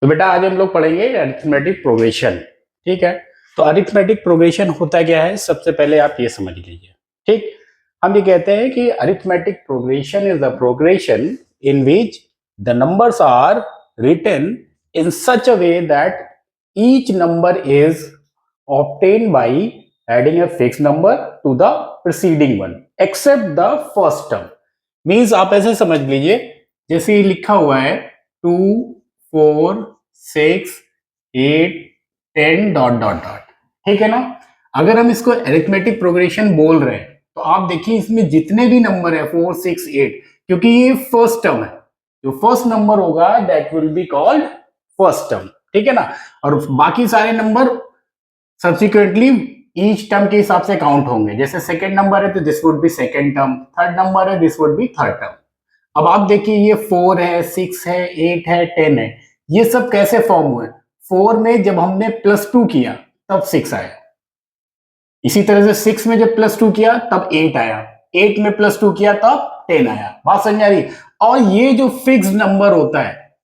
तो बेटा आज हम लोग पढ़ेंगे अरिथमेटिक प्रोग्रेशन। ठीक है, तो अरिथमेटिक प्रोग्रेशन होता क्या है, सबसे पहले आप ये समझ लीजिए। ठीक, हम ये कहते हैं कि arithmetic progression is the progression in which the numbers are written in such a way that each number is obtained by adding a fixed number to the preceding one except the first term। Means आप ऐसे समझ लीजिए, जैसे लिखा हुआ है 2 4 6 8 10 dot dot dot, ठीक है ना। अगर हम इसको अरिथमेटिक प्रोग्रेशन बोल रहे हैं तो आप देखिए इसमें जितने भी नंबर है 4 6 8, क्योंकि ये फर्स्ट टर्म है, जो फर्स्ट नंबर होगा that will be called first term, ठीक है ना। और बाकी सारे नंबर सब्सिक्वेंटली ईच टर्म के हिसाब से काउंट होंगे। जैसे सेकंड नंबर है तो this would be second term, third number है this would be third term. अब आप देखिए ये 4 है 6 है 8 है 10 है, ये सब कैसे फॉर्म हुए। 4 में जब हमने +2 किया तब 6 आया, इसी तरह से 6 में जब +2 किया तब 8 आया, 8 में +2 किया तब 10 आया। बात समझ आ रही। और ये जो फिक्स नंबर होता है,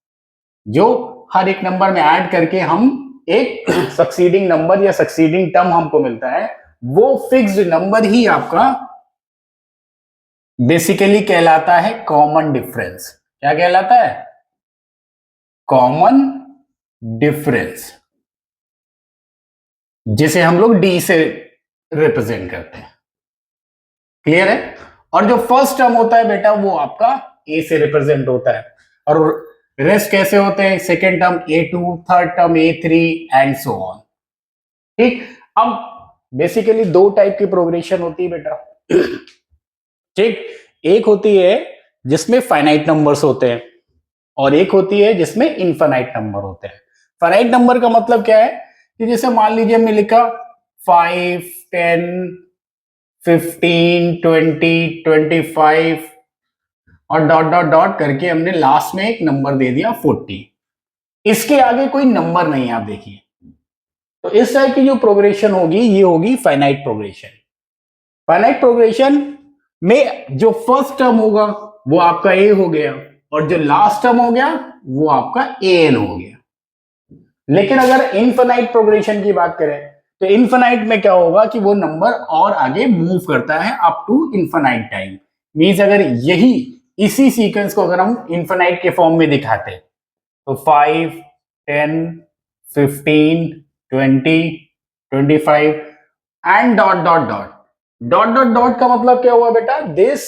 जो हर एक नंबर में ऐड करके हम एक सक्सीडिंग नंबर या सक्सीडिंग टर्म हमको मिलता है, वो फिक्स्ड नंबर ही आपका बेसिकली कहलाता है कॉमन डिफरेंस। क्या कहलाता है? कॉमन डिफरेंस, जिसे हम लोग डी से रिप्रेजेंट करते हैं। क्लियर है? और जो फर्स्ट टर्म होता है बेटा वो आपका ए से रिप्रेजेंट होता है, और रेस्ट कैसे होते हैं? Second term A2, third term A3 and so on. ठीक, अब बेसिकली दो टाइप की प्रोग्रेशन होती है बेटा। ठीक, एक होती है जिसमें फाइनाइट नंबर्स होते हैं और एक होती है जिसमें इनफाइनाइट नंबर होते हैं। फाइनाइट नंबर का मतलब क्या है कि जैसे मान लीजिए हमने लिखा 5 10 15 20 25 और डॉट डॉट डॉट करके हमने लास्ट में एक नंबर दे दिया 40। इसके आगे कोई नंबर नहीं है, आप देखिए। तो इस टाइप की जो प्रोग्रेशन होगी ये होगी फाइनाइट प्रोग्रेशन। फाइनाइट प्रोग्रेशन में जो फर्स्ट टर्म होगा वो आपका ए हो गया और जो लास्ट टर्म हो गया वो आपका एन हो गया। लेकिन अगर इनफाइनाइट प्रोग्रेशन की बात करें तो इनफाइनाइट में क्या होगा कि वो नंबर और आगे मूव करता है up to infinite time. Means अगर यही इसी सीक्वेंस को अगर हम इनफाइनाइट के फॉर्म में दिखाते तो 5 10 15 20 25 and dot dot dot dot dot dot का मतलब क्या हुआ बेटा? This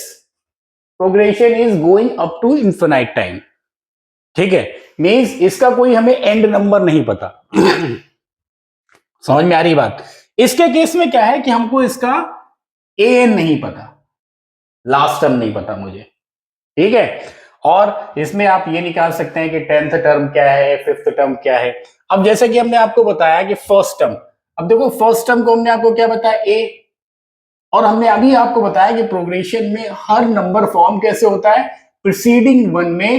progression is going up to infinite time. ठीक है, मींस इसका कोई हमें एंड नंबर नहीं पता। समझ में आ रही बात? इसके केस में क्या है कि हमको इसका एन नहीं पता, लास्ट टर्म नहीं पता मुझे। ठीक है, और इसमें आप ये निकाल सकते हैं कि 10th टर्म क्या है, 5th टर्म क्या है। अब जैसे कि हमने आपको बताया कि फर्स्ट टर्म, अब देखो फर्स्ट टर्म को हमने आपको क्या बताया? ए। और हमने अभी आपको बताया कि प्रोग्रेशन में हर नंबर फॉर्म कैसे होता है? प्रीसीडिंग वन में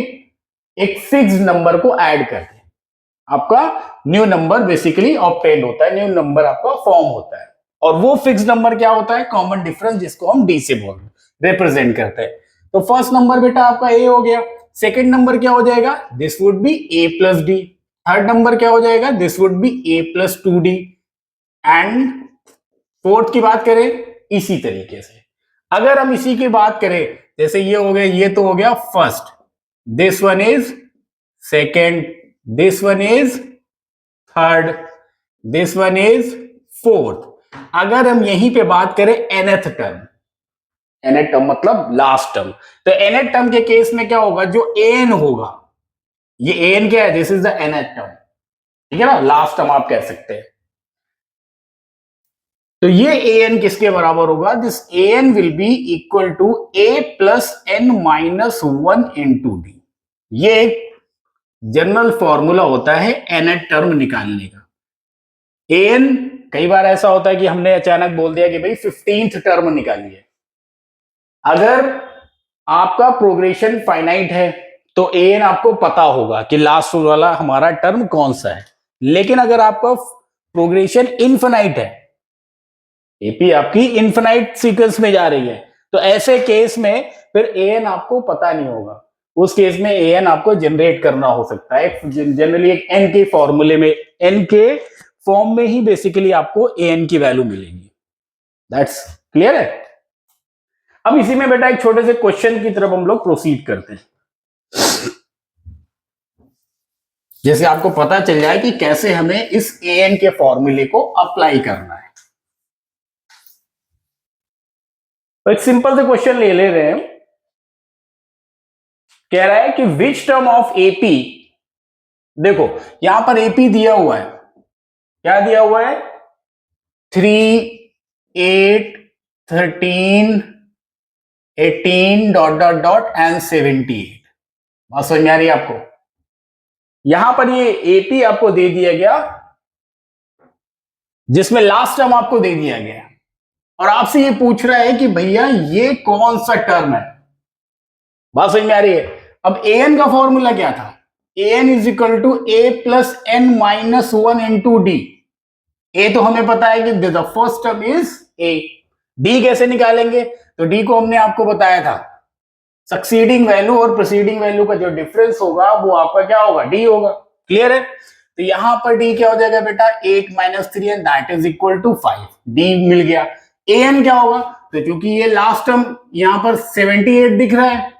एक फिक्स नंबर को ऐड करके आपका न्यू नंबर बेसिकली ऑब्टेन होता है, न्यू नंबर आपका फॉर्म होता है। और वो फिक्स नंबर क्या होता है? कॉमन डिफरेंस, जिसको हम डी से बोल रिप्रेजेंट करते हैं। तो फर्स्ट नंबर बेटा आपका ए हो गया। सेकंड नंबर क्या हो जाएगा? This would B A plus D. Third number क्या हो जाएगा? This would B A plus 2D। And fourth की बात करें इसी तरीके से। अगर हम इसी की बात करें, जैसे ये हो गया, ये तो हो गया first, this one is second, this one is third, this one is fourth. अगर हम यहीं पे बात करें nth टर्म, nth टर्म मतलब लास्ट टर्म, तो nth टर्म के केस में क्या होगा? जो an होगा, ये an क्या है? This is the nth term, ठीक है ना, लास्ट टर्म आप कह सकते हैं। तो ये an किसके बराबर होगा? This an will be equal to a plus n minus 1 into d. ये एक जनरल फॉर्मूला होता है nth टर्म निकालने का। an कई बार ऐसा होता है कि हमने अचानक बोल दिया कि भाई 15th टर्म निकालिए। अगर आपका प्रोग्रेशन फाइनाइट है तो an आपको पता होगा कि लास्ट वाला हमारा टर्म कौन सा है। लेकिन अगर आपका प्रोग्रेशन इनफाइनाइट है, एपी आपकी इनफाइनाइट सीक्वेंस में जा रही है, तो ऐसे केस में फिर an आपको पता नहीं होगा। उस केस में ए एन आपको जनरेट करना हो सकता है। जनरली एक एन के फॉर्मूले में, एन के फॉर्म में ही बेसिकली आपको ए एन की वैल्यू मिलेगी। दैट्स क्लियर है। अब इसी में बेटा एक छोटे से क्वेश्चन की तरफ हम लोग प्रोसीड करते हैं, जैसे आपको पता चल जाए कि कैसे हमें इस ए एन के फॉर्मूले को अप्लाई करना है। तो एक सिंपल से क्वेश्चन ले रहे हैं। कह रहा है कि विच टर्म ऑफ एपी, देखो यहां पर एपी दिया हुआ है, क्या दिया हुआ है, 3, 8, 13, 18 डॉट डॉट डॉट एंड 78। बात समझ में आ रही है आपको। यहां पर ये एपी आपको दे दिया गया, जिसमें लास्ट टर्म आपको दे दिया गया, और आपसे ये पूछ रहा है कि भैया ये कौन सा टर्म है। बात समझ में आ रही है। अब ए एन का फॉर्मूला क्या था, A N is equal to A plus N minus 1 into D. A तो हमें पता है कि the first term is A. D कैसे निकालेंगे, तो डी को हमने आपको बताया था, सक्सीडिंग वैल्यू और प्रीसीडिंग वैल्यू का जो डिफरेंस होगा वो आपका क्या होगा, डी होगा। क्लियर है। तो यहां पर डी क्या हो जाएगा बेटा, 8 minus 3 and that is equal to 5। D मिल गया। ए एन क्या होगा, तो क्योंकि ये लास्ट टर्म यहां पर 78 दिख रहा है,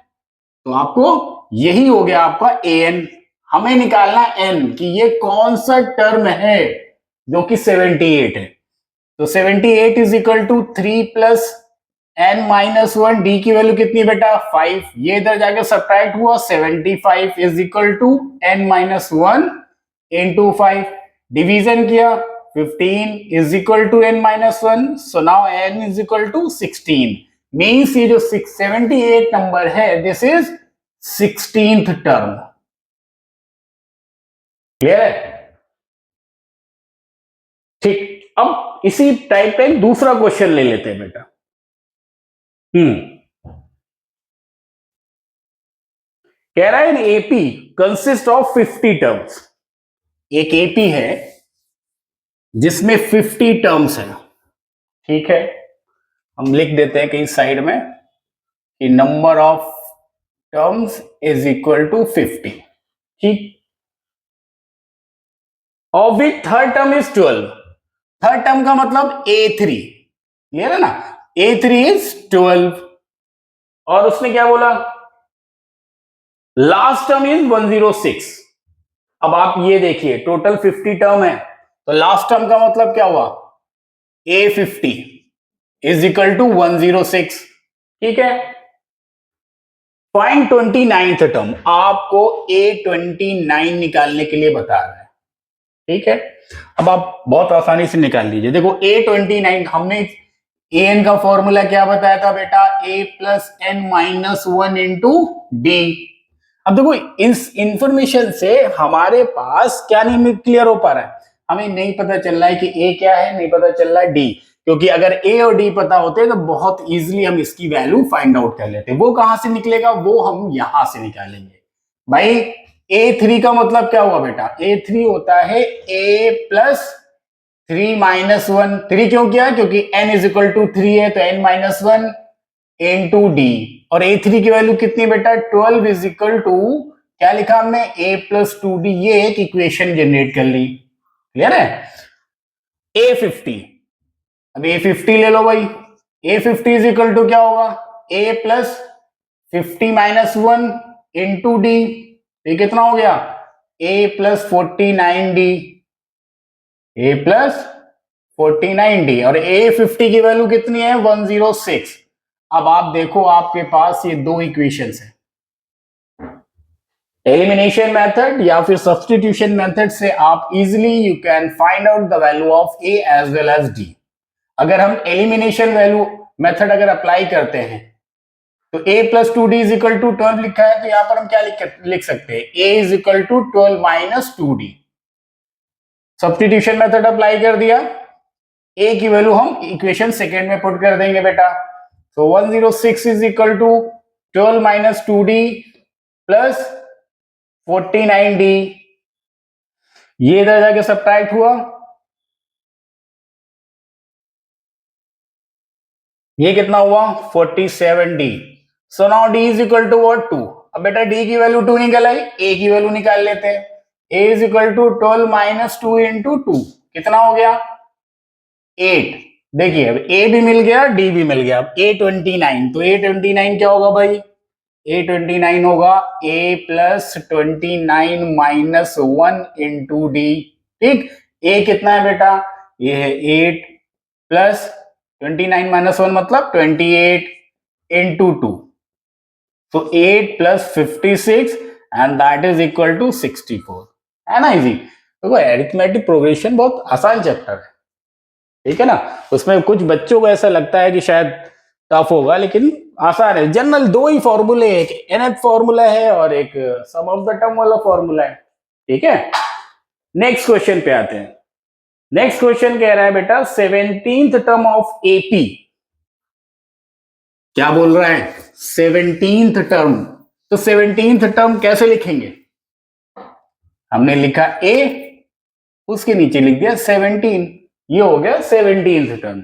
तो आपको यही हो गया आपका ए एन। हमें निकालना एन कि ये कौन सा टर्म है जो कि 78 है। तो 78 is equal to 3 plus N minus 1, d की वैल्यू कितनी बेटा 5, ये इधर जाके सब्ट्रैक्ट हुआ, 75 is equal to n minus 1 into 5, division किया, 15 is equal to n minus 1, so now n is equal to 16। Means ये जो 678 नंबर है this is 16th term. Clear है। ठीक, अब इसी टाइप का एक दूसरा क्वेश्चन ले लेते हैं बेटा। कह रहा है एपी कंसिस्ट ऑफ 50 टर्म्स। एक एपी है जिसमें 50 टर्म्स है। ठीक है, हम लिख देते हैं कहीं साइड में कि number of terms is equal to 50। ठीक, of which third term is 12। Third term का मतलब A3, क्लियर है ना, A3 इज 12। और उसने क्या बोला, लास्ट टर्म इज 106। अब आप ये देखिए टोटल 50 टर्म है, तो लास्ट टर्म का मतलब क्या हुआ, A50 इज इक्वल टू 106। ठीक है, फाइंड 29th टर्म, आपको A29 निकालने के लिए बता रहा है। ठीक है, अब आप बहुत आसानी से निकाल लीजिए। देखो A29, हमने ए एन का फॉर्मूला क्या बताया था बेटा, A plus N minus 1 into D. अब देखो इस इंफॉर्मेशन से हमारे पास क्या नहीं क्लियर हो पा रहा है, हमें नहीं पता चल रहा है कि ए क्या है, नहीं पता चल रहा है डी, क्योंकि अगर ए और डी पता होते तो बहुत इजीली हम इसकी वैल्यू फाइंड आउट कर लेते। वो कहां से निकलेगा, वो हम यहां से निकालेंगे। भाई A3 का मतलब क्या हुआ बेटा, A3 होता है A प्लस 3 माइनस 1। 3 क्यों किया, क्योंकि n इज इक्वल टू 3 है, तो n माइनस 1 इंटू डी। और A3 की वैल्यू कितनी बेटा, 12 इज इक्वल टू, क्या लिखा हमने, A प्लस 2D। ये एक इक्वेशन जनरेट कर ली। क्लियर है। A50, अब A50 ले लो भाई। A50 इज इक्वल टू क्या होगा, A plus 50 minus 1 into d. ये कितना हो गया, A plus 49D, A plus 49D। और A50 की वैल्यू कितनी है, 106। अब आप देखो आपके पास ये दो इक्वेशंस है, एलिमिनेशन मेथड या फिर सब्स्टिट्यूशन मेथड से आप easily you can find out the value of A as well as D। अगर हम एलिमिनेशन वैल्यू मेथड अगर अप्लाई करते हैं तो A plus 2D is equal to 12 लिखा है, तो यहां पर हम क्या लिख सकते हैं, A is equal to 12 minus 2D। Substitution method apply कर दिया, A की वैल्यू हम इक्वेशन सेकेंड में पुट कर देंगे बेटा। तो 106 is equal to 12 minus 2D plus 49D। ये इधर जाके सब्ट्रैक्ट हुआ, ये कितना हुआ 47D। So now D is equal to what, 2। अब बेटा डी की वैल्यू 2 निकल आई, ए की वैल्यू निकाल लेते हैं। A is equal to 12 minus 2 into 2 कितना हो गया 8। देखिए अब ए भी मिल गया डी भी मिल गया। अब A29 तो A29 क्या होगा भाई, A29 होगा A plus 29 minus 1 into d. ठीक, ए कितना है बेटा, ये है 8 प्लस 29 माइनस 1 मतलब 28 इंटू 2, तो 8 plus 56 and that is equal to 64। है ना इजी। देखो एरिथमेटिक प्रोग्रेशन बहुत आसान चैप्टर है, ठीक है ना। उसमें कुछ बच्चों को ऐसा लगता है कि शायद टफ होगा, लेकिन आसान है। जनरल दो ही फॉर्मूले, एक nth फॉर्मूला है और एक सम ऑफ द टर्म वाला फॉर्मूला है, ठीक है। नेक्स्ट क्वेश्चन पे आते हैं। नेक्स्ट क्वेश्चन कह रहा है बेटा 17th टर्म ऑफ एपी। क्या बोल रहा है 17th टर्म, तो 17th टर्म कैसे लिखेंगे, हमने लिखा ए, उसके नीचे लिख दिया 17, ये हो गया 17th टर्म।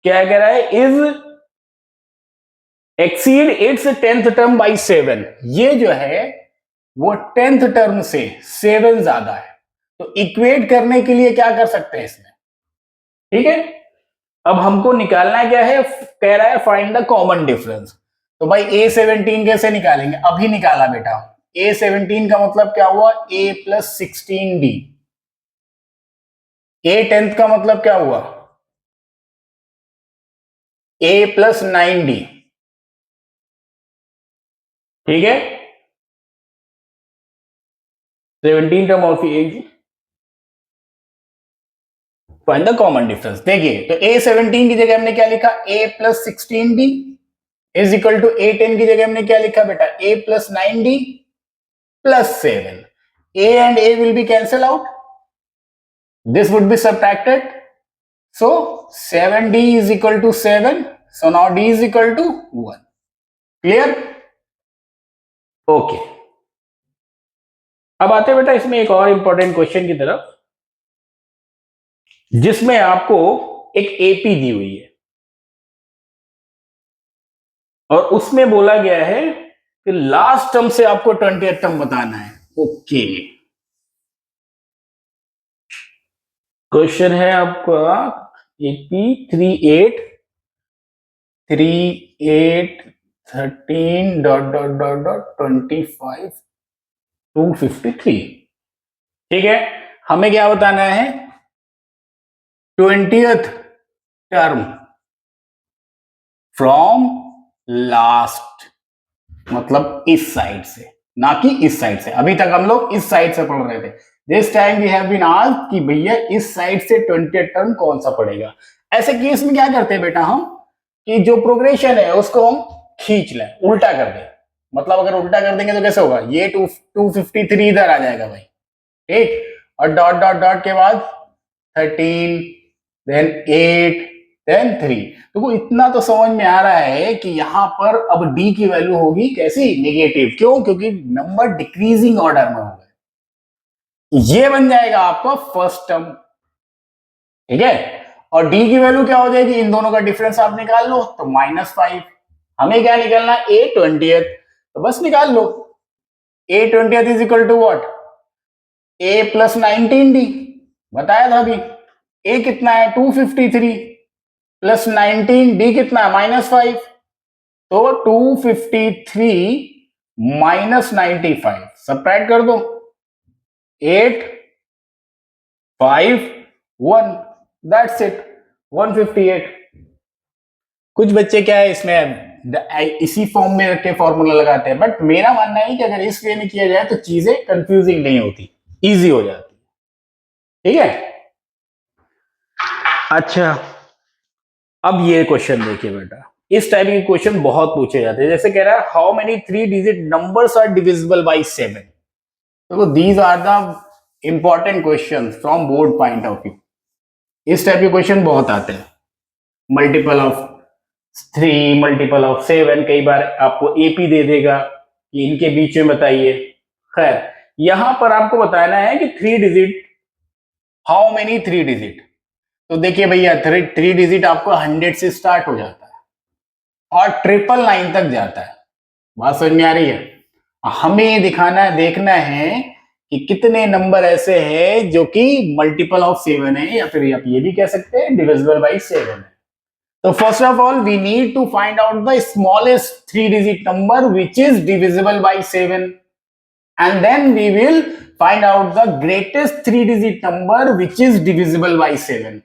क्या कह रहा है, is exceed it's 10th term by 7। ये जो है वो 10th टर्म से 7 ज्यादा है, तो इक्वेट करने के लिए क्या कर सकते हैं इसमें, ठीक है। अब हमको निकालना क्या है, कह रहा है फाइंड द कॉमन डिफरेंस। तो भाई A17 कैसे निकालेंगे, अभी निकाला बेटा। A17 का मतलब क्या हुआ, A प्लस 16D। A10th का मतलब क्या हुआ, A प्लस 9D, ठीक है। 17 term of A, find the common difference. देखिए तो A17 की जगह हमने क्या लिखा, A plus 16D is equal to A10 की जगह हमने क्या लिखा बेटा, A plus 9D plus 7। A and A will be cancel out, this would be subtracted, so 7D is equal to 7, so now D is equal to 1। Clear, okay. अब आते हैं बेटा इसमें एक और इंपॉर्टेंट क्वेश्चन की तरफ, जिसमें आपको एक एपी दी हुई है और उसमें बोला गया है कि लास्ट टर्म से आपको 20th टर्म बताना है। ओके, क्वेश्चन है आपका AP 38 dot dot dot dot 25 253, ठीक है। हमें क्या बताना है, 20th टर्म फ्रॉम लास्ट, मतलब इस साइड से, ना कि इस साइड से। अभी तक हम लोग इस साइड से पढ़ रहे थे। This time we have been asked कि भैया इस साइड से 20th टर्म कौन सा पड़ेगा। ऐसे केस में क्या करते हैं बेटा हम, कि जो प्रोग्रेशन है उसको हम खींच लें, उल्टा कर दें। मतलब अगर उल्टा कर देंगे तो कैसे होगा, ये 253 इधर आ जाएगा भाई, ठीक, और डॉट डॉट डॉट के बाद 13 देन 8 देन 3। तो वो इतना तो समझ में आ रहा है कि यहां पर अब डी की वैल्यू होगी कैसी, नेगेटिव। क्यों, क्योंकि नंबर डिक्रीजिंग ऑर्डर में होगा। ये बन जाएगा आपका फर्स्ट टर्म, ठीक है। और डी की वैल्यू क्या हो जाएगी, इन दोनों का डिफरेंस आप निकाल लो, तो -5। हमें क्या निकालना, A20th, तो बस निकाल लो। A20th is equal to what, A plus 19D, बताया था अभी। A कितना है 253 प्लस 19, D कितना है -5, तो 253 माइनस 95 सबट्रैक्ट कर दो, 8 5 1, दैट्स इट, 158। कुछ बच्चे क्या है इसमें इसी फॉर्म में रख के फॉर्मूला लगाते हैं, बट मेरा मानना है कि अगर इस वे में किया जाए तो चीजें कंफ्यूजिंग नहीं होती, इजी हो जाती, ठीक है। अच्छा, अब ये क्वेश्चन देखिए बेटा, इस टाइप के क्वेश्चन बहुत पूछे जाते हैं। जैसे कह रहा है how many 3 digit numbers are divisible by 7। तो these are the important question from board point of view. इस टाइप के क्वेश्चन बहुत आते हैं, मल्टीपल ऑफ 3, मल्टीपल ऑफ 7, कई बार आपको एपी दे देगा कि इनके बीच में बताइए। खैर यहां पर आपको बताना है कि 3 डिजिट, हाउ मेनी 3 डिजिट। तो देखिए भैया 3 डिजिट आपको 100 से स्टार्ट हो जाता है और 999 तक जाता है, बात समझ में आ रही है। हमें देखना है कि कितने नंबर ऐसे हैं जो कि मल्टीपल ऑफ 7 है, या फिर आप ये भी कह सकते हैं डिविजिबल बाई 7 है। तो first of all we need to find out the smallest 3 digit number which is divisible by 7, and then we will find out the greatest 3 digit number which is divisible by 7।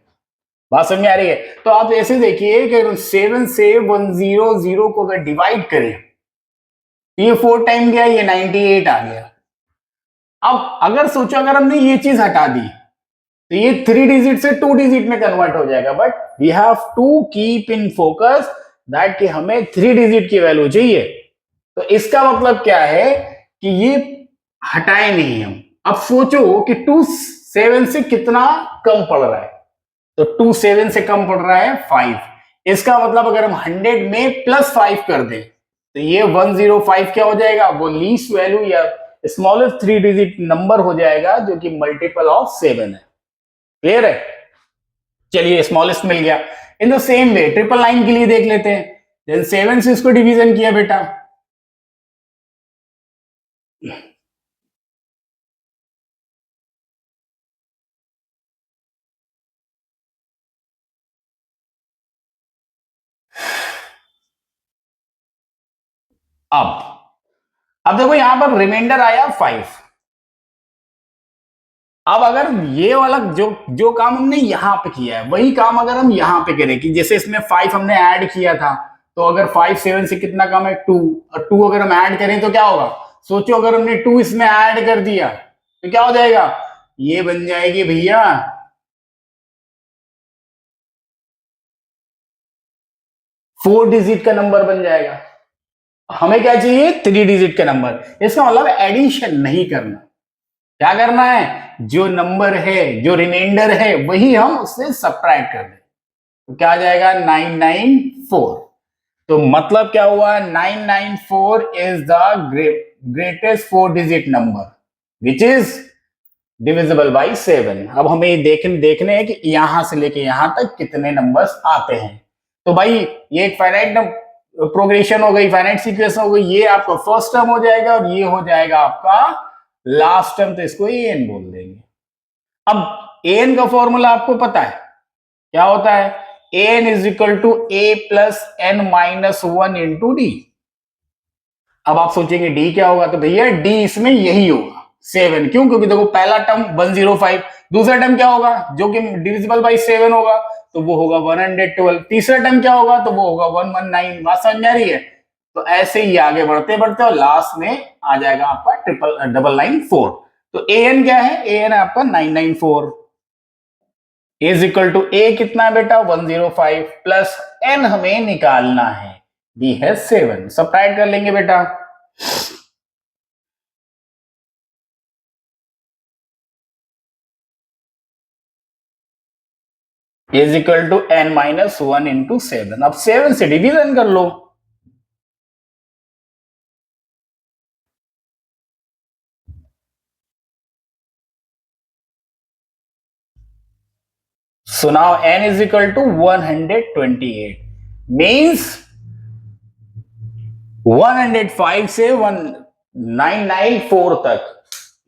बात समझ में आ रही है? तो आप ऐसे देखिए कि 7 से 100 को अगर डिवाइड करें तो ये 4 टाइम गया, ये 98 आ गया। अब अगर सोचो अगर हमने ये चीज हटा दी तो ये 3 डिजिट से 2 डिजिट में कन्वर्ट हो जाएगा, but we have to keep in focus that कि हमें 3 डिजिट की वैल्यू चाहिए। तो इसका मतलब क्या है कि ये हटाए नहीं हम। अब सोचो कि 2 7 से कितना कम पड़ रहा है, तो 2 7 से कम पड़ रहा है 5। इसका मतलब अगर हम 100 में +5 कर दें तो ये 105 क्या हो जाएगा, वो लीस्ट वैल्यू या स्मॉलेस्ट 3 डिजिट नंबर हो जाएगा जो कि मल्टीपल ऑफ 7 है। क्लियर है? चलिए स्मॉलेस्ट मिल गया। इन द सेम वे 999 के लिए देख लेते हैं। देन 7 से इसको डिवीजन किया बेटा, अब देखो यहां पर रिमाइंडर आया 5। अब अगर ये वाला जो जो काम हमने यहां पे किया है वही काम अगर हम यहां पे करें कि जैसे इसमें 5 हमने ऐड किया था, तो अगर 5 7 से कितना कम है 2, और 2 अगर हम ऐड करें तो क्या होगा, सोचो अगर हमने 2 इसमें ऐड कर दिया तो क्या हो जाएगा, ये बन जाएगी भैया 4 डिजिट का नंबर बन जाएगा। हमें क्या चाहिए, 3 डिजिट का नंबर। इसका मतलब एडिशन नहीं करना, क्या करना है, जो नंबर है जो रिमाइंडर है वही हम उससे सब्ट्रैक्ट कर दें। तो क्या आ जाएगा 994। तो मतलब क्या हुआ, 994 is the greatest 4 digit number which is divisible by 7। अब हमें देखने हैं कि यहां से लेके यहां तक कितने नंबर्स आते हैं। तो भाई ये एक फाइनाइट प्रोग्रेशन हो गई, फाइनाइट सीक्वेंस हो गई, ये आपका फर्स्ट टर्म हो जाएगा और ये हो जाएगा आपका लास्ट टर्म, तो इसको एन बोल देंगे। अब एन का फॉर्मूला आपको पता है क्या होता है, n is equal to A plus N minus 1 into D. अब आप सोचेंगे डी क्या होगा, तो भैया डी इसमें यही होगा 7। क्यों, क्योंकि देखो पहला टर्म 105, दूसरा टर्म क्या होगा जो कि डिविजिबल बाई 7 होगा तो वो होगा 112, तीसरा टर्म क्या होगा तो वो होगा 119। बात समझ में आ रही है? तो ऐसे ही आगे बढ़ते बढ़ते और लास्ट में आ जाएगा आपका 994। तो ए एन क्या है, ए एन है आपका 994 इज इक्वल टू ए कितना है बेटा 105 प्लस एन हमें निकालना है, डी है 7। सब्ट्रैक्ट कर लेंगे बेटा, is equal to n minus 1 into 7। अब 7 से डिवीजन कर लो, so now n is equal to 128 means 105 से 1994 तक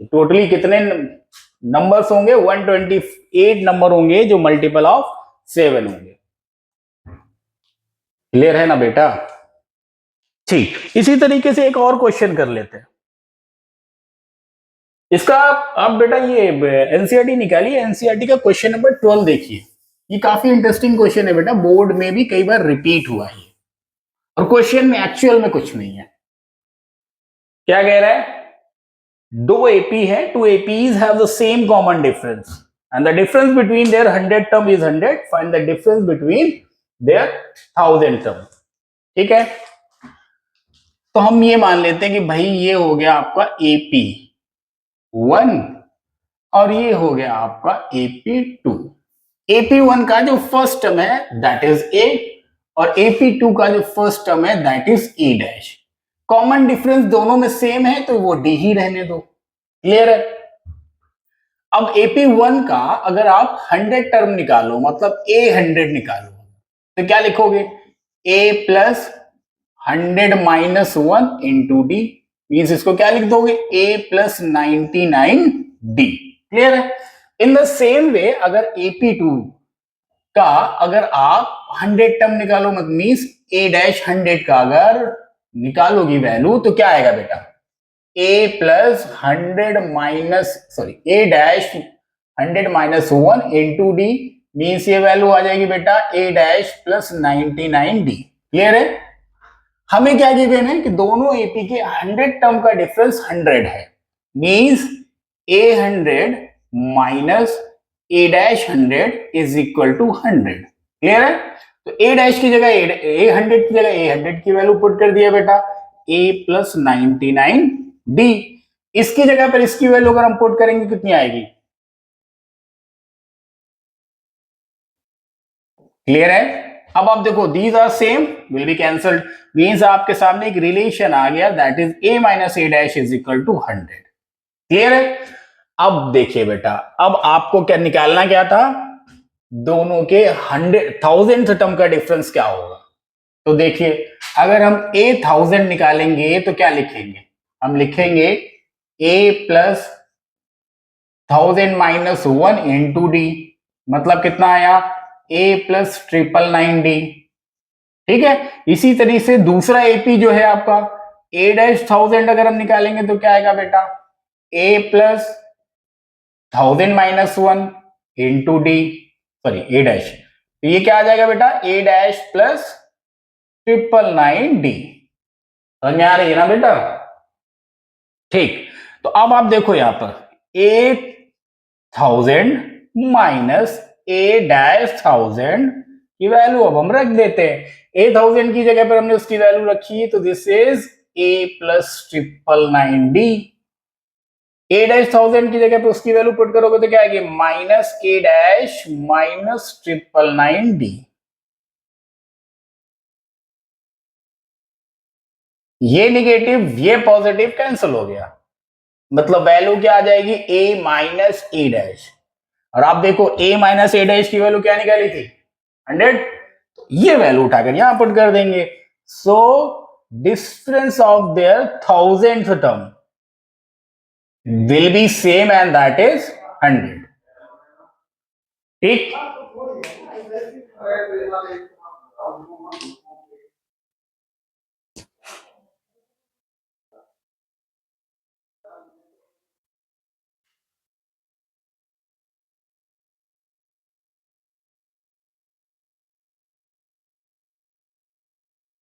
टोटली कितने नंबर्स होंगे, 128 नंबर होंगे जो मल्टीपल ऑफ 7 होंगे। क्लियर है ना बेटा? ठीक, इसी तरीके से एक और क्वेश्चन कर लेते हैं। इसका आप बेटा ये एनसीईआरटी निकालिए, एनसीईआरटी का क्वेश्चन नंबर 12 देखिए। ये काफी इंटरेस्टिंग क्वेश्चन है बेटा, बोर्ड में भी कई बार रिपीट हुआ है और क्वेश्चन में एक्चुअल में कुछ नहीं है। क्या कह रहा है, दो एपी है, two APs have the same common difference and the difference between their 100 term is 100, find the difference between their 1000 term. ठीक है, तो हम ये मान लेते हैं कि भाई ये हो गया आपका एपी 1 और ये हो गया आपका एपी 2। एपी 1 का जो फर्स्ट टर्म है दैट इज ए और एपी 2 का जो फर्स्ट टर्म है that is a dash. Common difference दोनों में सेम है तो वो डी ही रहने दो। क्लियर है? अब एपी 1 का अगर आप 100 टर्म निकालो मतलब ए 100 निकालो तो क्या लिखोगे, A plus 100 minus 1 into D. Means इसको क्या लिख दोगे, a प्लस 99d। क्लियर है। इन द सेम वे अगर AP2 का अगर आप 100 टर्म निकालो, मत मीन्स a डैश 100 का अगर निकालोगी वैल्यू तो क्या आएगा बेटा, a plus 100 minus sorry a dash 100 minus 1 into D, means ये वैल्यू आ जाएगी बेटा a dash plus 99d। Clear है। हमें क्या गिवन है कि दोनों एपी के 100 टर्म का डिफरेंस 100 है, means a100 minus a dash 100 is equal to 100। Clear है। तो a डैश की जगह a100 की जगह a100 की वैल्यू पुट कर दिया बेटा a प्लस 99d। इसकी जगह पर इसकी वैल्यू अगर हम पुट करेंगे कितनी आएगी, क्लियर है। अब आप देखो these are same will be cancelled, means आपके सामने एक रिलेशन आ गया that is a minus a dash is equal to 100। Clear है। अब देखिए बेटा, अब आपको क्या निकालना क्या था, दोनों के 100,000th टर्म का डिफरेंस क्या होगा। तो देखिए अगर हम a1000 निकालेंगे तो क्या लिखेंगे, हम लिखेंगे a plus 1000 minus 1 into D, मतलब कितना आया a प्लस 999d। ठीक है। इसी तरीके से दूसरा एपी जो है आपका a डैश 1000 अगर हम निकालेंगे तो क्या आएगा बेटा a plus 1000 minus 1 into D, sorry a dash, तो ये क्या आ जाएगा बेटा a डैश प्लस 999d। समझ में आ रही है ना बेटा। ठीक। तो अब आप देखो यहां पर 8000 माइनस a डैश 1000 की वैल्यू अब हम रख देते हैं। 8000 की जगह पर हमने उसकी वैल्यू रखी, तो this is a plus 999d। a dash 1000 की जगह पे उसकी वैल्यू पुट करोगे तो क्या आएगी, minus a dash minus 999d। ये निगेटिव ये पॉजिटिव कैंसिल हो गया, मतलब वैल्यू क्या आ जाएगी a माइनस a डैश। और आप देखो a माइनस a डैश की वैल्यू क्या निकाली थी 100, तो ये वैल्यू उठाकर यहां पुट कर देंगे। So difference of their 1000th term will be same and that is 100। ठीक।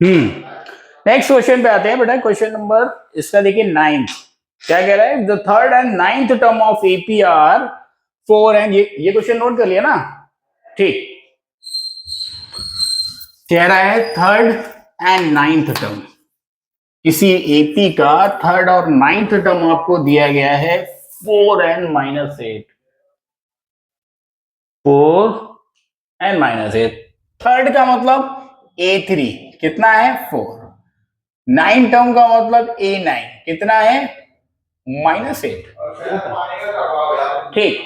नेक्स्ट क्वेश्चन पे आते हैं बेटा, क्वेश्चन नंबर इसका देखिए 9th। क्या कह रहा है, the third and 9th term of APR 4 and ये क्वेश्चन नोट कर लिया ना। ठीक। कह रहा है थर्ड एंड 9th टर्म, किसी एपी का थर्ड और 9th टर्म आपको दिया गया है 4n माइनस 8, 4n-8। थर्ड का मतलब a3 कितना है 4, 9 टर्म का मतलब a9 कितना है -8। ठीक।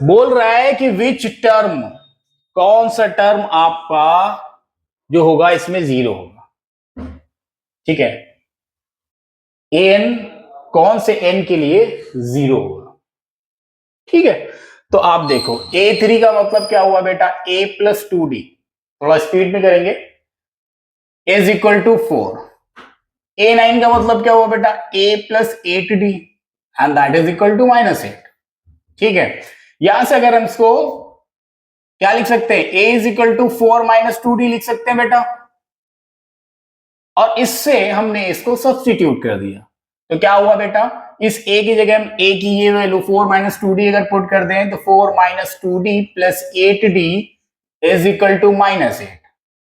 बोल रहा है कि विच टर्म, कौन सा टर्म आपका जो होगा इसमें 0 होगा। ठीक है। an कौन से n के लिए 0 होगा। ठीक है। तो आप देखो a3 का मतलब क्या हुआ बेटा a प्लस 2d, थोड़ा स्पीड में करेंगे, इज इक्वल टू 4। a9 का मतलब क्या हुआ बेटा a plus 8d and that is equal to -8। ठीक है। यहां से अगर हम इसको क्या लिख सकते हैं, a is equal to 4 minus 2d लिख सकते हैं बेटा, और इससे हमने इसको सब्स्टिट्यूट कर दिया। तो क्या हुआ बेटा, इस a की जगह हम a की ये वैल्यू 4 माइनस 2d अगर पुट कर दें तो 4 minus 2d plus 8d is equal to -8।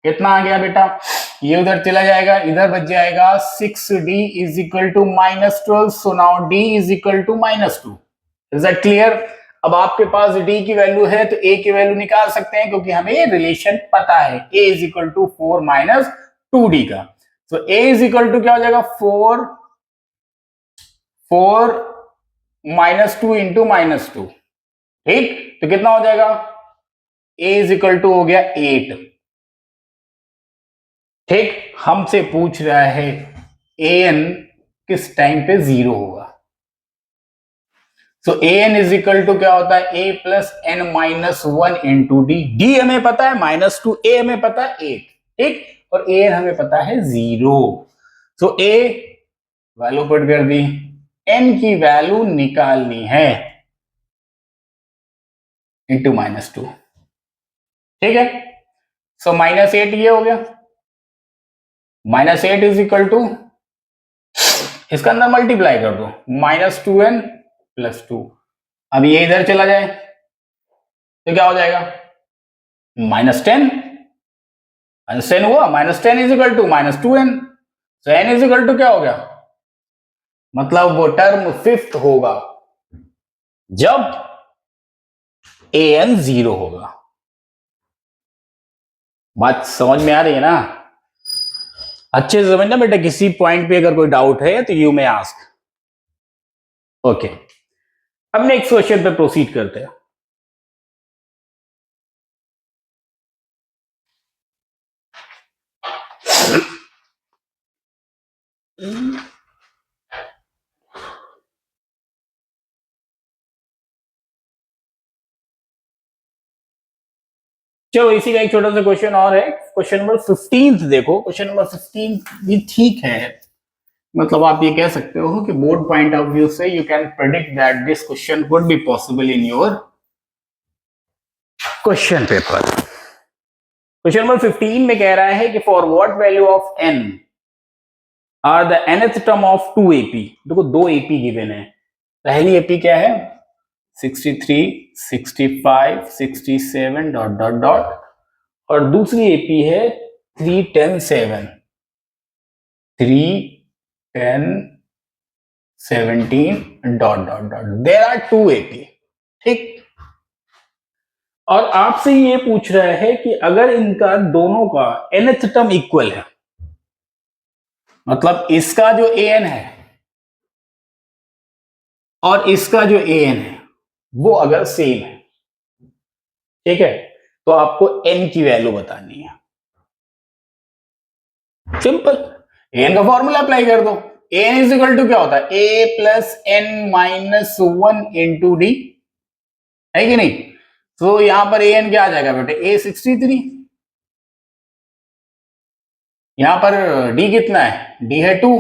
कितना आ गया बेटा, ये उधर चला जाएगा, इधर बच जाएगा 6d is equal to -12। So now d is equal to -2। Is that clear. अब आपके पास d की वैल्यू है तो a की वैल्यू निकाल सकते हैं, क्योंकि हमें रिलेशन पता है a is equal to 4 minus 2d का। तो a इज इक्वल टू क्या हो जाएगा 4 माइनस 2 इंटू -2। ठीक। तो कितना हो जाएगा, a इज इक्वल टू हो गया 8। ठीक। हमसे पूछ रहा है an किस टाइम पे 0 होगा। So A N is equal to क्या होता है, A plus N minus 1 into D. D हमें पता है -2, ए हमें पता है 8, ठीक, और ए एन हमें पता है 0। सो ए वैल्यू पुट कर दी, एन की वैल्यू निकालनी है इंटू -2, ठीक है। सो -8 ये हो गया, -8 इज इक्वल टू, इसका अंदर मल्टीप्लाई कर दो, -2n + 2। अब ये इधर चला जाए तो क्या हो जाएगा, -10, -10 हुआ, -10 is equal to -2n। So n is equal to क्या हो गया, मतलब वो टर्म फिफ्थ होगा जब an 0 होगा। बात समझ में आ रही है ना, अच्छे से समझना बेटा, किसी पॉइंट पे अगर कोई डाउट है तो यू मे आस्क। ओके, अब नेक्स्ट क्वेश्चन पे प्रोसीड करते हैं। चलो इसी का एक छोटा सा क्वेश्चन और है, क्वेश्चन नंबर 15 देखो। क्वेश्चन नंबर 15 भी ठीक है, मतलब आप ये कह सकते हो कि बोर्ड पॉइंट ऑफ व्यू से you can predict that this question would be possible in your question paper. Question number 15 में कह रहा है कि for what value of n are the nth term of 2 AP। देखो 2 AP गिवन है, पहली AP क्या है 63, 65, 67 डॉट डॉट डॉट, और दूसरी AP है 3, 10, 7, 3, 10, 17 dot dot dot. There are 2 AP, ठीक। और आपसे ये पूछ रहा है कि अगर इनका दोनों का nth टर्म इक्वल है, मतलब इसका जो an है और इसका जो an है वो अगर सेम है, ठीक है, तो आपको n की वैल्यू बतानी है। सिंपल, an का फॉर्मूला अप्लाई कर दो। an इज इक्वल टू क्या होता है, a plus n minus 1 into D, है कि नहीं। तो यहां पर an क्या आ जाएगा बेटे, a 63, यहां पर d कितना है, d है 2,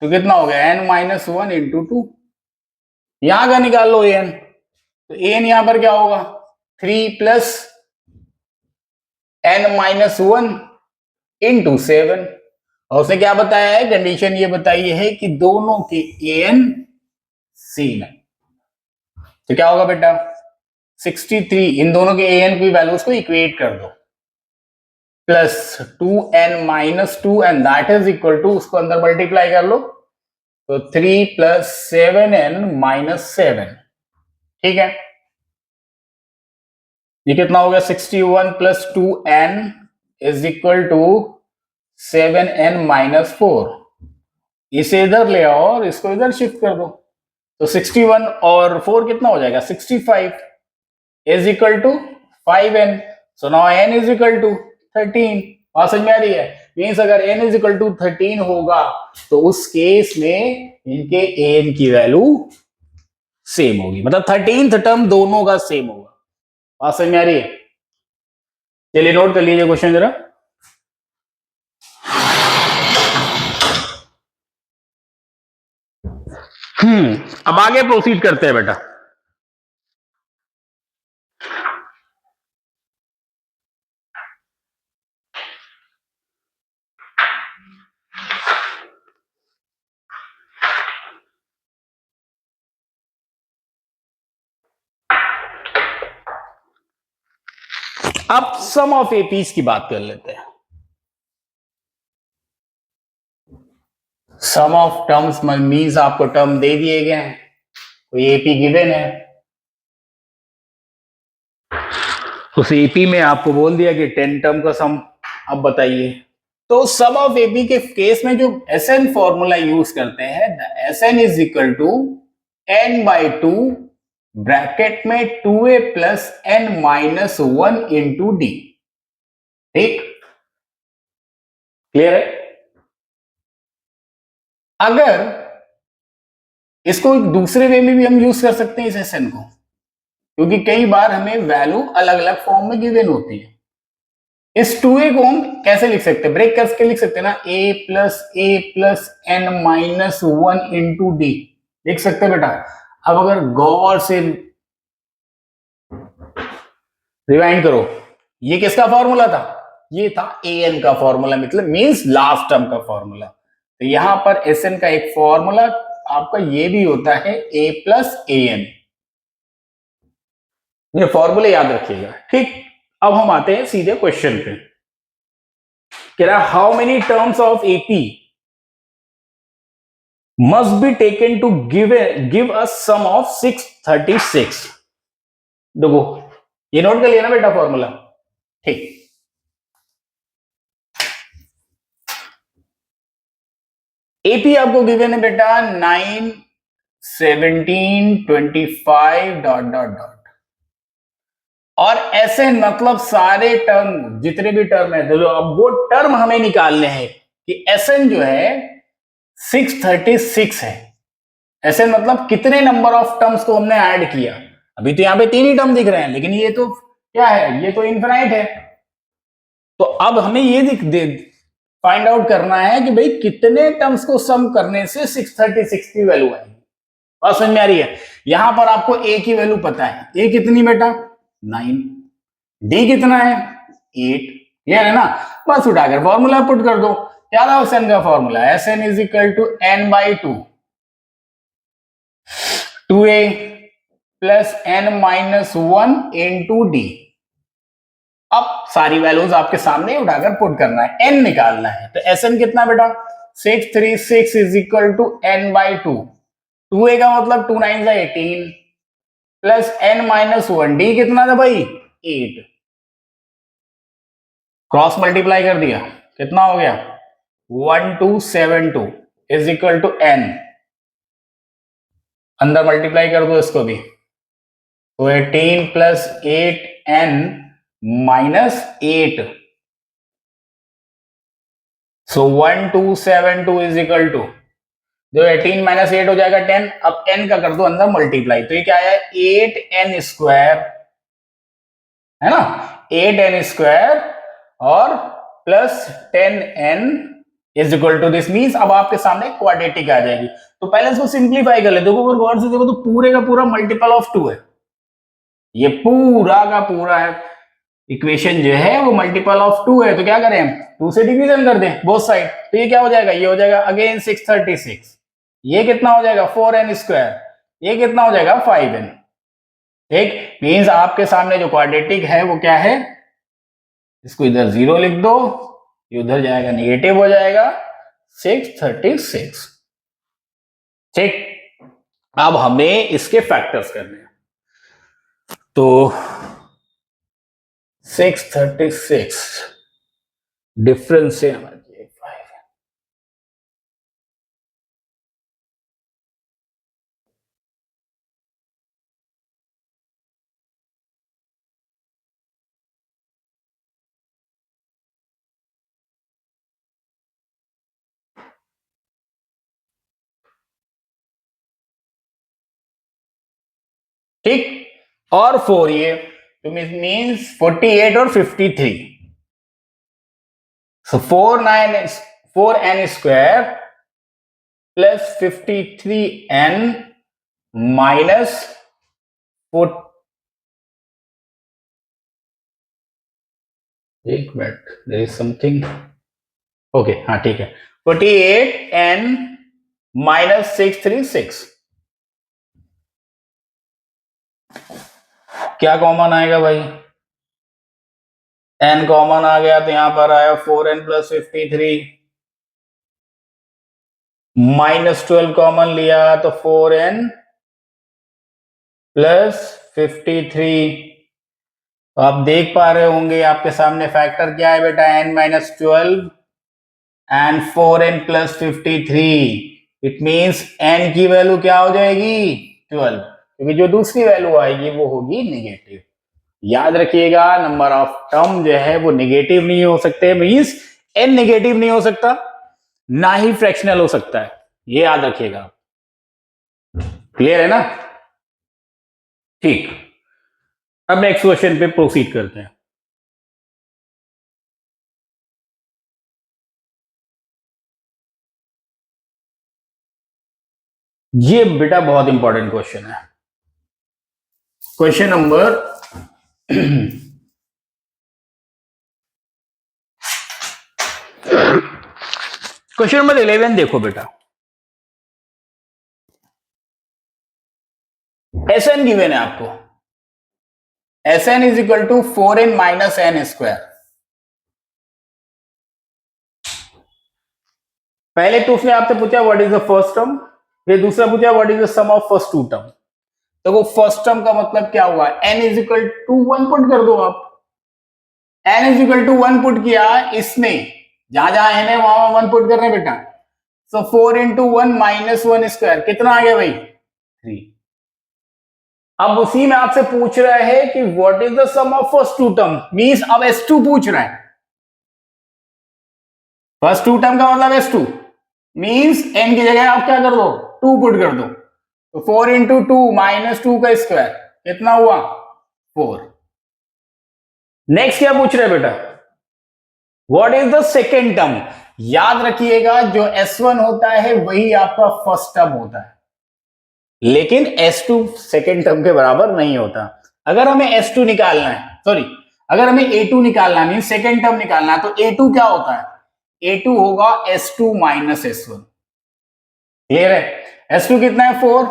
तो कितना हो गया n माइनस 1 इंटू 2। यहां का निकाल लो an, तो an यहां पर क्या होगा 3 प्लस n माइनस 1 इंटू 7। और उसने क्या बताया है, कंडीशन ये बताई है कि दोनों के an सेम है। तो क्या होगा बेटा 63, इन दोनों के an की वैल्यूज को इक्वेट कर दो, plus 2n minus 2 and that is equal to, उसको अंदर मल्टीप्लाई कर लो, तो 3 प्लस 7n माइनस 7, ठीक है। ये कितना हो गया 61 plus 2n is equal to 7n minus 4। इसे इधर ले आओ और इसको इधर शिफ्ट कर दो, तो 61 और 4 कितना हो जाएगा 65 is equal to 5n। So now n is equal to 13। बात समझ में आ रही है, मीन्स अगर n इज इक्वल टू 13 होगा तो उस केस में इनके an की वैल्यू सेम होगी, मतलब 13th टर्म दोनों का सेम होगा। बात समझ में आ रही है, चलिए नोट कर लीजिए क्वेश्चन जरा। अब आगे प्रोसीड करते हैं बेटा। अब सम ऑफ एपीज की बात कर लेते हैं। सम ऑफ टर्म्स मीन्स आपको टर्म दे दिए गए हैं, कोई एपी गिवन है, उस एपी में आपको बोल दिया कि 10 टर्म का सम अब बताइए। तो सम ऑफ एपी के केस में जो एस एन फॉर्मूला यूज करते हैं, S n is equal to n by 2 bracket में 2a plus n minus 1 into d, ठीक, क्लियर है। अगर इसको एक दूसरे वे में भी हम यूज कर सकते हैं इस एसएन को, क्योंकि कई बार हमें वैल्यू अलग अलग फॉर्म में गिवन होती है। इस 2a को हम कैसे लिख सकते हैं, ब्रेक करके लिख सकते हैं ना, a plus n minus 1 into D, लिख सकते हैं बेटा। अब अगर गौर से रिवाइंड करो, ये किसका फॉर्मूला था, ये था an का फॉर्मूला, मतलब मींस लास्ट टर्म का फॉर्मूला। तो यहां पर sn का एक फॉर्मूला आपका ये भी होता है a प्लस an, ये फॉर्मूले याद रखिएगा, ठीक। अब हम आते हैं सीधे क्वेश्चन पे। कह रहा how many terms of AP must be taken to give a sum of 636। देखो ये नोट कर लिया ना बेटा फॉर्मूला, ठीक। एपी आपको गिवन है बेटा 9 17 25 डॉट डॉट डॉट, और ऐसे मतलब सारे टर्म जितने भी टर्म है, तो अब वो टर्म हमें निकालने हैं कि एसएन जो है 636 है। एसएन मतलब कितने नंबर ऑफ टर्म्स को हमने ऐड किया। अभी तो यहाँ पे 3 ही टर्म दिख रहे हैं, लेकिन ये तो क्या है, ये तो इनफिनाइट है। तो अब हमें ये फाइंड आउट करना है कि भाई कितने टर्म्स को सम करने से 636 की वैल्यू आएगी। बात समझ में आ रही है। यहां पर आपको ए की वैल्यू पता है, ए कितनी बेटा 9, डी कितना है 8, क्लियर है ना। बस उठाकर फॉर्मूला पुट कर दो, क्या था एसएन का formula, S n is equal to n by 2a plus n minus 1 into D. अब सारी वैल्यूज आपके सामने उठाकर पुट करना है, n निकालना है। तो एसएन कितना बेटा 636 is equal to n by 2, 2a का मतलब 2 9 18 प्लस n माइनस 1, डी कितना था भाई 8, क्रॉस मल्टीप्लाई कर दिया, कितना हो गया 1272 इज इक्वल टू n, अंदर मल्टीप्लाई कर दो इसको भी, तो 18 plus 8n minus 8, so 1272 is equal to, जो 18 माइनस 8 हो जाएगा 10, अब n का कर दो अंदर मल्टीप्लाई, तो ये क्या है 8n स्क्वायर, है ना 8n स्क्वायर और plus 10n is equal to this, means अब आपके सामने क्वाड्रेटिक आ जाएगी। तो पहले इसको सिंप्लीफाई कर ले, देखो अगर गौर से देखो तो पूरे का पूरा मल्टीपल ऑफ 2 है, ये पूरा का पूरा है इक्वेशन जो है वो मल्टीपल ऑफ 2 है। तो क्या करें हम 2 से डिवीजन कर दें बोथ साइड, तो ये क्या हो जाएगा, ये हो जाएगा अगेन 636, ये कितना हो जाएगा 4n स्क्वायर, ये कितना हो जाएगा 5n, ठीक। मींस आपके सामने जो क्वाड्रेटिक है वो क्या है, इसको इधर 0 लिख दो, ये उधर जाएगा नेगेटिव हो जाएगा 636, ठीक। अब हमें इसके फैक्टर्स करने हैं, तो 636 डिफरेंस से हमारे 5, ठीक, और 4 ये तो मीन्स 48 और 53, सो 4n square plus 53n minus 4, एक minute there is something, okay हाँ ठीक है, 48n माइनस 636, क्या कॉमन आएगा भाई, n कॉमन आ गया तो यहां पर आया 4n प्लस 53, माइनस 12 कॉमन लिया तो 4n प्लस 53, तो आप देख पा रहे होंगे आपके सामने फैक्टर क्या है बेटा n minus 12 and 4n plus 53, it means n की वैल्यू क्या हो जाएगी 12, क्योंकि जो दूसरी वैल्यू आएगी वो होगी नेगेटिव। याद रखिएगा नंबर ऑफ टर्म जो है वो नेगेटिव नहीं हो सकते, मींस n नेगेटिव नहीं हो सकता, ना ही फ्रैक्शनल हो सकता है, ये याद रखिएगा। क्लियर है ना? ठीक, अब नेक्स्ट क्वेश्चन पे प्रोसीड करते हैं। ये बेटा बहुत इंपॉर्टेंट क्वेश्चन है। क्वेश्चन नंबर क्वेश्चन नंबर 11 देखो बेटा। एस एन गिवन है आपको, S n is equal to 4n minus n square. पहले तो उसने आपसे पूछा what is the first term, फिर दूसरा पूछा what is the sum of first two term. तो वो फर्स्ट टर्म का मतलब क्या हुआ, n is equal to 1 put कर दो आप। n is equal to 1 put किया इसने, जहां जहां n है वहां 1 पुट कर रहे बेटा। सो 4 इंटू 1 माइनस 1 स्क्वायर कितना आ गया भाई, 3। अब उसी में आपसे पूछ रहा है कि what is the sum of first two term, means अब s2 पूछ रहा है। फर्स्ट टू टर्म का मतलब s2 मींस n की जगह आप क्या कर दो, 2 पुट कर दो। तो 4 इंटू 2 माइनस 2 का स्क्वायर कितना हुआ, 4। नेक्स्ट क्या पूछ रहे बेटा, what is the second term. याद रखिएगा जो s1 होता है वही आपका फर्स्ट टर्म होता है, लेकिन s2 सेकेंड टर्म के बराबर नहीं होता। अगर हमें s2 निकालना है, सॉरी अगर हमें a2 निकालना है, सेकेंड टर्म निकालना है, तो a2 क्या होता है, a2 होगा s2 माइनस s1। क्लियर है? s2 कितना है 4,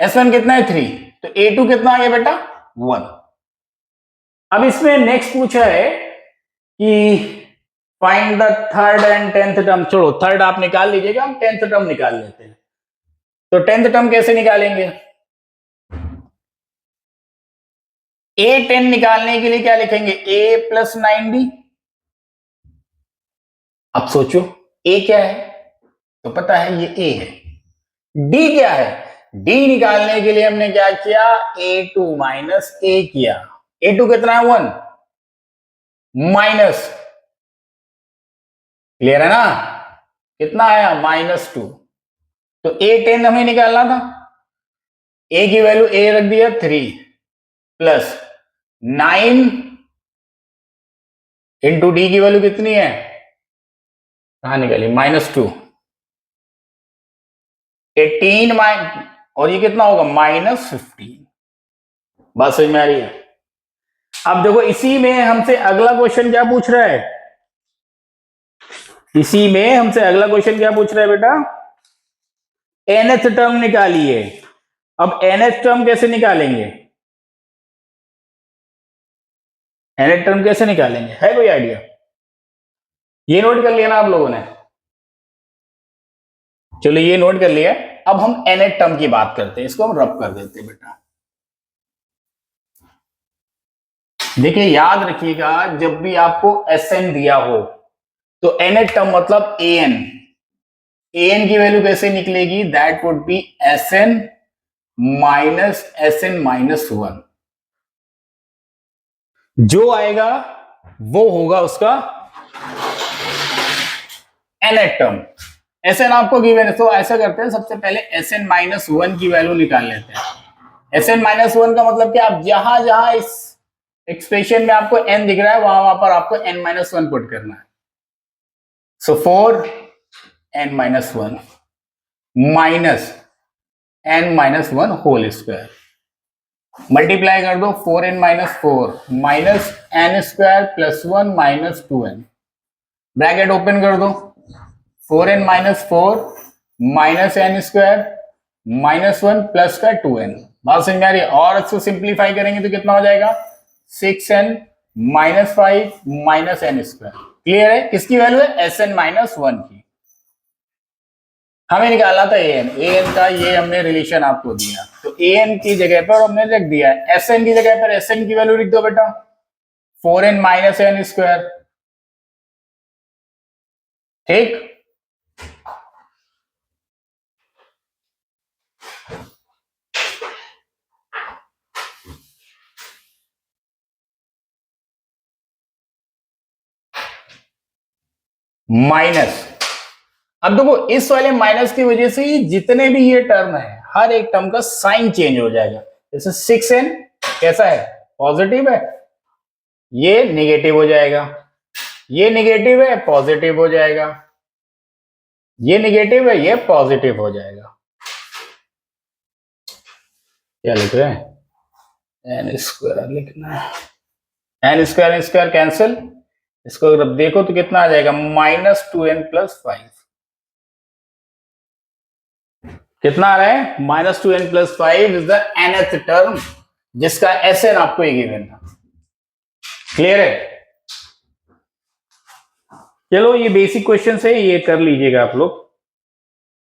s1 कितना है 3, तो a2 कितना आ गया बेटा 1। अब इसमें नेक्स्ट पूछा है कि find the third and tenth term. छोड़ो थर्ड आप निकाल लीजिएगा, हम टेंथ टर्म निकाल लेते हैं। तो टेंथ टर्म कैसे निकालेंगे, a10 निकालने के लिए क्या लिखेंगे, a प्लस 9d। अब सोचो a क्या है, तो पता है ये a है। d क्या है, d निकालने के लिए हमने क्या किया, a2 माइनस a किया। a2 कितना है 1 माइनस, क्लियर है ना, कितना आया -2। तो a10 हमें निकालना था, a की वैल्यू a रख दिया 3 प्लस 9 इंटू डी की वैल्यू कितनी है, कहां निकाली, -2। 18 और ये कितना होगा -15। बात समझ में आ रही है? अब देखो इसी में हमसे अगला क्वेश्चन क्या पूछ रहा है, इसी में हमसे अगला क्वेश्चन क्या पूछ रहा है बेटा, nth टर्म निकालिए। अब nth टर्म कैसे निकालेंगे, nth टर्म कैसे निकालेंगे, है कोई आइडिया? ये नोट कर लिया ना आप लोगों ने, चलो ये नोट कर लिया। अब हम nth टर्म की बात करते हैं, इसको हम रब कर देते हैं बेटा। देखिए याद रखिएगा जब भी आपको Sn दिया हो तो nth टर्म मतलब an, an की वैल्यू कैसे निकलेगी, that would be Sn minus Sn minus 1। जो आएगा वो होगा उसका nth टर्म। Sn आपको गिवन है, तो ऐसा करते हैं सबसे पहले Sn माइनस 1 की वैल्यू निकाल लेते हैं। Sn माइनस 1 का मतलब क्या, आप जहां जहां इस एक्सप्रेशन में आपको n दिख रहा है वहां वहां पर आपको n माइनस 1 पुट करना है। So 4n minus 1 minus n minus 1 whole square, multiply कर दो 4n minus 4 minus n square plus 1 minus 2n, bracket open कर दो, 4n minus 4 minus n square minus 1 plus का 2n। बात समझ में आ रही है? और इसको सिंप्लीफाई करेंगे तो कितना हो जाएगा, 6n minus 5 minus n square. Clear है? किसकी वैल्यू है, Sn माइनस 1 की। हमें निकालना था an का, ये हमने रिलेशन आपको दिया, तो an की जगह पर हमने लिख दिया है, Sn की जगह पर Sn की वैल्यू लिख दो बेटा, 4n माइनस n स्क्वायर। ठीक, माइनस, अब देखो इस वाले माइनस की वजह से ही जितने भी ये टर्म है हर एक टर्म का साइन चेंज हो जाएगा। जैसे 6n कैसा है, पॉजिटिव है, ये निगेटिव हो जाएगा, ये निगेटिव है पॉजिटिव हो जाएगा, ये निगेटिव है ये पॉजिटिव हो जाएगा। क्या लिख रहे हैं, एन स्क्वायर लिखना है, एन स्क्वायर कैंसिल, इसको अगर देखो तो कितना आ जाएगा -2n+5, कितना आ रहा है -2n+5 is the nth term जिसका Sn आपको ये गिवन था। क्लियर है? चलो ये बेसिक क्वेश्चन है, ये कर लीजिएगा आप लोग।